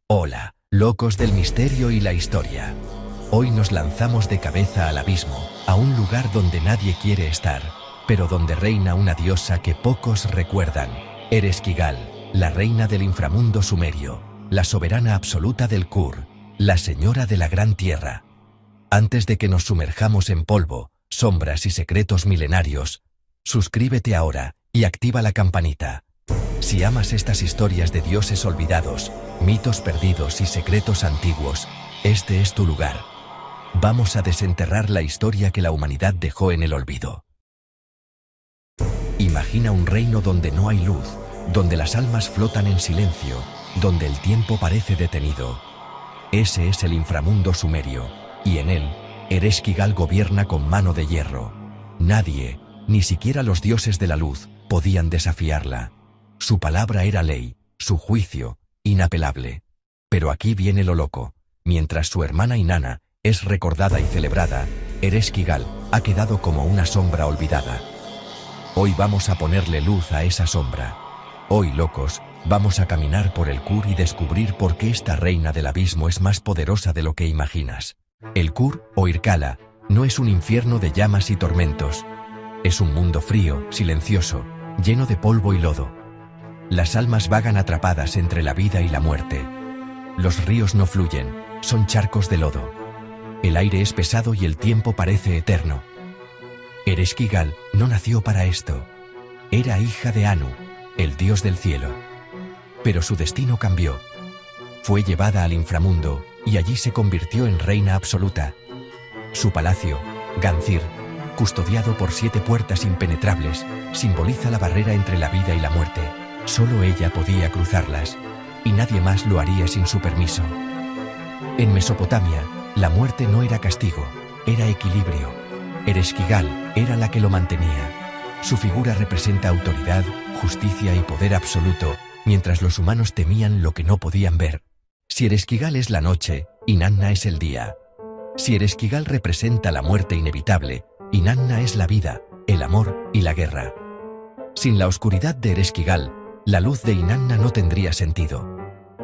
Hola, locos del misterio y la historia. Hoy nos lanzamos de cabeza al abismo, a un lugar donde nadie quiere estar, pero donde reina una diosa que pocos recuerdan. Ereshkigal, la reina del inframundo sumerio, la soberana absoluta del Kur, la señora de la gran tierra. Antes de que nos sumerjamos en polvo, sombras y secretos milenarios, suscríbete ahora y activa la campanita. Si amas estas historias de dioses olvidados, mitos perdidos y secretos antiguos, este es tu lugar. Vamos a desenterrar la historia que la humanidad dejó en el olvido. Imagina un reino donde no hay luz, donde las almas flotan en silencio, donde el tiempo parece detenido. Ese es el inframundo sumerio, y en él, Ereshkigal gobierna con mano de hierro. Nadie, ni siquiera los dioses de la luz, podían desafiarla. Su palabra era ley, su juicio, inapelable. Pero aquí viene lo loco. Mientras su hermana Inanna es recordada y celebrada, Ereshkigal ha quedado como una sombra olvidada. Hoy vamos a ponerle luz a esa sombra. Hoy, locos, vamos a caminar por el Kur y descubrir por qué esta reina del abismo es más poderosa de lo que imaginas. El Kur, o Irkala, no es un infierno de llamas y tormentos. Es un mundo frío, silencioso, lleno de polvo y lodo. Las almas vagan atrapadas entre la vida y la muerte. Los ríos no fluyen, son charcos de lodo. El aire es pesado y el tiempo parece eterno. Ereshkigal no nació para esto. Era hija de Anu, el dios del cielo. Pero su destino cambió. Fue llevada al inframundo y allí se convirtió en reina absoluta. Su palacio, Ganzir, custodiado por 7 puertas impenetrables, simboliza la barrera entre la vida y la muerte. Solo ella podía cruzarlas, y nadie más lo haría sin su permiso. En Mesopotamia, la muerte no era castigo, era equilibrio. Ereshkigal era la que lo mantenía. Su figura representa autoridad, justicia y poder absoluto, mientras los humanos temían lo que no podían ver. Si Ereshkigal es la noche, Inanna es el día. Si Ereshkigal representa la muerte inevitable, Inanna es la vida, el amor y la guerra. Sin la oscuridad de Ereshkigal, la luz de Inanna no tendría sentido.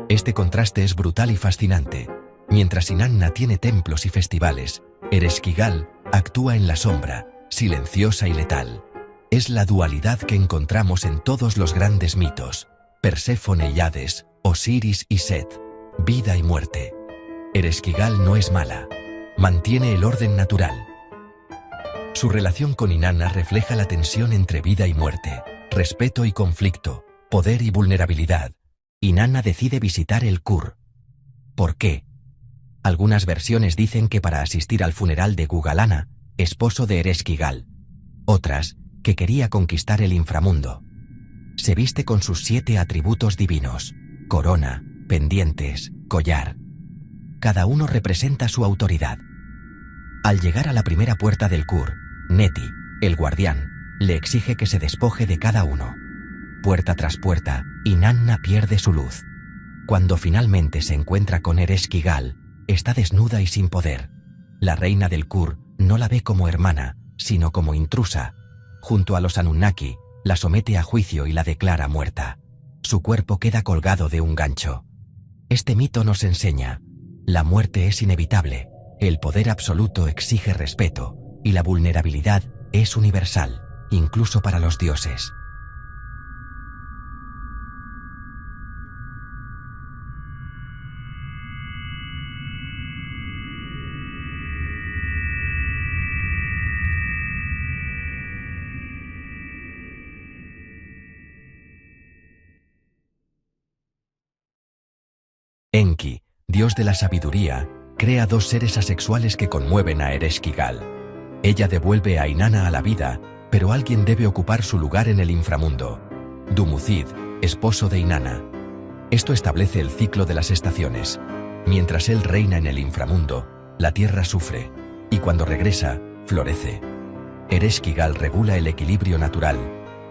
Este contraste es brutal y fascinante. Mientras Inanna tiene templos y festivales, Ereshkigal actúa en la sombra, silenciosa y letal. Es la dualidad que encontramos en todos los grandes mitos: Perséfone y Hades, Osiris y Set, vida y muerte. Ereshkigal no es mala, mantiene el orden natural. Su relación con Inanna refleja la tensión entre vida y muerte, respeto y conflicto, poder y vulnerabilidad. Inanna decide visitar el Kur. ¿Por qué? Algunas versiones dicen que para asistir al funeral de Gugalana, esposo de Ereshkigal. Otras, que quería conquistar el inframundo. Se viste con sus 7 atributos divinos: corona, pendientes, collar. Cada uno representa su autoridad. Al llegar a la primera puerta del Kur, Neti, el guardián, le exige que se despoje de cada uno. Puerta tras puerta, Inanna pierde su luz. Cuando finalmente se encuentra con Ereshkigal, está desnuda y sin poder. La reina del Kur no la ve como hermana, sino como intrusa. Junto a los Anunnaki, la somete a juicio y la declara muerta. Su cuerpo queda colgado de un gancho. Este mito nos enseña: la muerte es inevitable, el poder absoluto exige respeto, y la vulnerabilidad es universal, incluso para los dioses. Enki, dios de la sabiduría, crea 2 seres asexuales que conmueven a Ereshkigal. Ella devuelve a Inanna a la vida, pero alguien debe ocupar su lugar en el inframundo. Dumuzid, esposo de Inanna. Esto establece el ciclo de las estaciones. Mientras él reina en el inframundo, la tierra sufre, y cuando regresa, florece. Ereshkigal regula el equilibrio natural,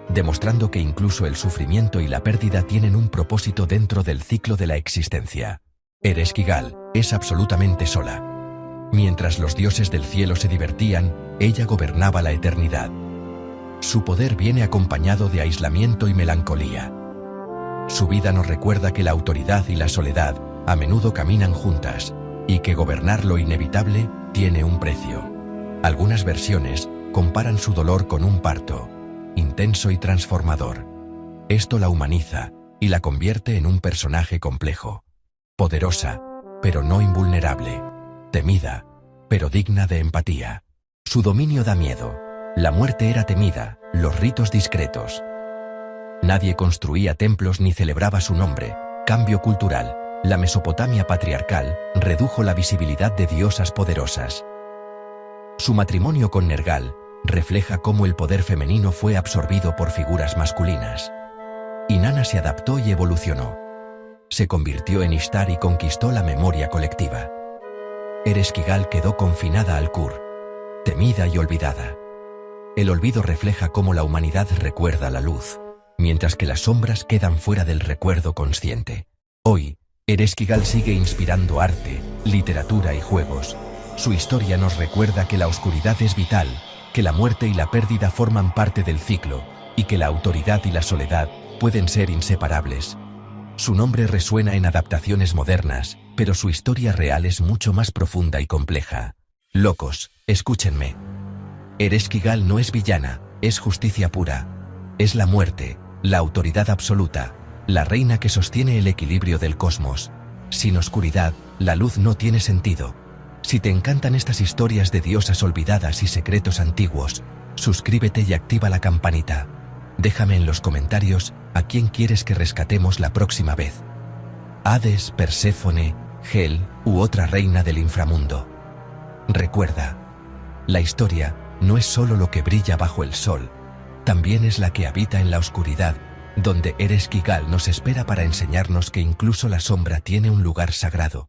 demostrando que incluso el sufrimiento y la pérdida tienen un propósito dentro del ciclo de la existencia. Ereshkigal es absolutamente sola. Mientras los dioses del cielo se divertían, ella gobernaba la eternidad. Su poder viene acompañado de aislamiento y melancolía. Su vida nos recuerda que la autoridad y la soledad a menudo caminan juntas, y que gobernar lo inevitable tiene un precio. Algunas versiones comparan su dolor con un parto, intenso y transformador. Esto la humaniza y la convierte en un personaje complejo. Poderosa, pero no invulnerable. Temida, pero digna de empatía. Su dominio da miedo. La muerte era temida, los ritos discretos. Nadie construía templos ni celebraba su nombre. Cambio cultural. La Mesopotamia patriarcal redujo la visibilidad de diosas poderosas. Su matrimonio con Nergal refleja cómo el poder femenino fue absorbido por figuras masculinas. Inanna se adaptó y evolucionó. Se convirtió en Ishtar y conquistó la memoria colectiva. Ereshkigal quedó confinada al Kur, temida y olvidada. El olvido refleja cómo la humanidad recuerda la luz, mientras que las sombras quedan fuera del recuerdo consciente. Hoy, Ereshkigal sigue inspirando arte, literatura y juegos. Su historia nos recuerda que la oscuridad es vital, que la muerte y la pérdida forman parte del ciclo, y que la autoridad y la soledad pueden ser inseparables. Su nombre resuena en adaptaciones modernas, pero su historia real es mucho más profunda y compleja. Locos, escúchenme. Ereshkigal no es villana, es justicia pura. Es la muerte, la autoridad absoluta, la reina que sostiene el equilibrio del cosmos. Sin oscuridad, la luz no tiene sentido. Si te encantan estas historias de diosas olvidadas y secretos antiguos, suscríbete y activa la campanita. Déjame en los comentarios a quién quieres que rescatemos la próxima vez. Hades, Perséfone, Hel u otra reina del inframundo. Recuerda, la historia no es solo lo que brilla bajo el sol, también es la que habita en la oscuridad, donde Ereshkigal nos espera para enseñarnos que incluso la sombra tiene un lugar sagrado.